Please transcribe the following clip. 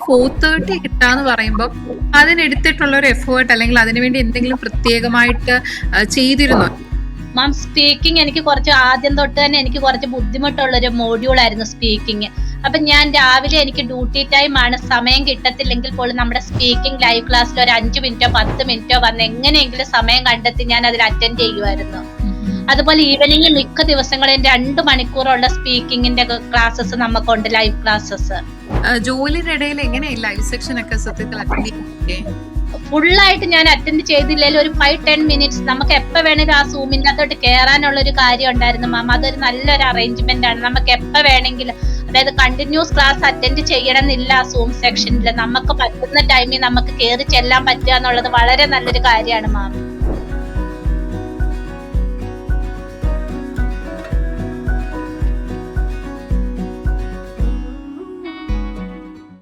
4:30 കിട്ടാന്ന് പറയുമ്പോൾ അതിനെടുത്തിട്ടുള്ള ഒരു എഫേർട്ട് അല്ലെങ്കിൽ അതിനുവേണ്ടി എന്തെങ്കിലും പ്രത്യേകമായിട്ട് ചെയ്തിരുന്നോ? മാം, സ്പീക്കിംഗ് എനിക്ക് കുറച്ച് ആദ്യം തൊട്ട് തന്നെ എനിക്ക് കുറച്ച് ബുദ്ധിമുട്ടുള്ളൊരു മോഡ്യൂൾ ആയിരുന്നു സ്പീക്കിംഗ്. അപ്പൊ ഞാൻ രാവിലെ എനിക്ക് ഡ്യൂട്ടി ടൈം ആണ്, സമയം കിട്ടത്തില്ലെങ്കിൽ പോലും നമ്മുടെ സ്പീക്കിംഗ് ലൈവ് ക്ലാസ്സിൽ ഒരു 5 മിനിറ്റോ 10 മിനിറ്റോ വന്ന് എങ്ങനെയെങ്കിലും സമയം കണ്ടെത്തി ഞാൻ അതിൽ അറ്റൻഡ് ചെയ്യുമായിരുന്നു. അതുപോലെ ഈവനിങ് മിക്ക ദിവസങ്ങളിൽ 2 മണിക്കൂറുള്ള സ്പീക്കിങ്ങിന്റെ ക്ലാസ്സസ് നമുക്കുണ്ട്, ലൈവ് ക്ലാസ്സസ്. ജോലിയുടെ ഇടയിൽ എങ്ങനെയാ ലൈവ് സെക്ഷൻ ഒക്കെ സത്യത്തിൽ അറ്റൻഡ് ചെയ്തേ? ഫുള്ളായിട്ട് ഞാൻ അറ്റൻഡ് ചെയ്തില്ലെങ്കിൽ ഒരു 5-10 മിനിറ്റ്സ് നമുക്ക് എപ്പോ വേണേലും ആ സൂമിന്റെ അകത്തോട്ട് കയറാനുള്ള ഒരു കാര്യം ഉണ്ടായിരുന്നു മാം. അതൊരു നല്ലൊരു അറേഞ്ച്മെന്റ് ആണ്. നമുക്ക് എപ്പോ വേണമെങ്കിലും, അതായത് കണ്ടിന്യൂസ് ക്ലാസ് അറ്റൻഡ് ചെയ്യണമെന്നില്ല ആ സൂം സെക്ഷനിൽ. നമുക്ക് പറ്റുന്ന ടൈമിൽ നമുക്ക് കയറി ചെല്ലാൻ പറ്റുക എന്നുള്ളത് വളരെ നല്ലൊരു കാര്യമാണ് മാം.